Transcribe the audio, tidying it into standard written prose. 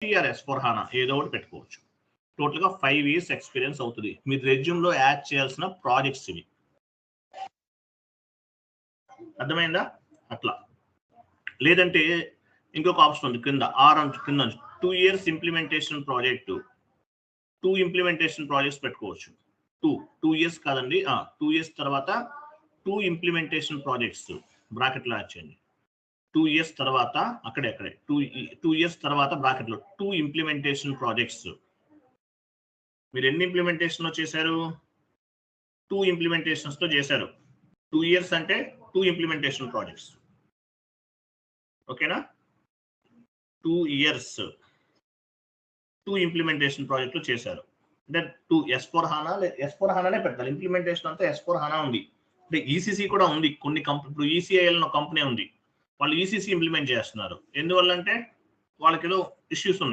TRS for హానా ఏదో ఒకటి పెట్టుకోవచ్చు. టోటల్ గా 5 years ఎక్స్పీరియన్స్ అవుతుంది. మీరు రెజ్యూమ్ లో యాడ్ చేయాల్సిన ప్రాజెక్ట్స్ ఇవి. అర్థమైందా? అట్లా లేదంటే ఇంకొక ఆప్షన్ ఉంది కింద కింద 2 years implementation project, 2 implementation projects పెట్టుకోవచ్చు. 2 years కాదండి, 2 years తర్వాత 2 ఇంప్లిమెంటేషన్ ప్రాజెక్ట్స్ బ్రాకెట్లో యాడ్ చేయండి. 2 years తర్వాత అక్కడే 2 years తర్వాత బ్రాకెట్లో 2 ఇంప్లిమెంటేషన్ ప్రాజెక్ట్స్. మీరు ఎన్ని ఇంప్లిమెంటేషన్ చేశారు? 2 ఇంప్లిమెంటేషన్స్ తో చేశారు. 2 years అంటే 2 ఇంప్లిమెంటేషన్ ప్రాజెక్ట్స్. ఓకేనా? 2 years 2 ఇంప్లిమెంటేషన్ ప్రాజెక్టులు చేశారు అంటే 2 S4 హానానే పెట్టాలి. ఇంప్లిమెంటేషన్ అంతా S4 హానా ఉంది అంటే ఈసీసీ కూడా ఉంది. కొన్ని కంపెనీ ఇప్పుడు ఈసీఐఎల్ కంపెనీ ఉంది, వాళ్ళు ఈసీసీ ఇంప్లిమెంట్ చేస్తున్నారు. ఎందువల్ల అంటే వాళ్ళకి ఏదో ఇష్యూస్ ఉన్నాయి.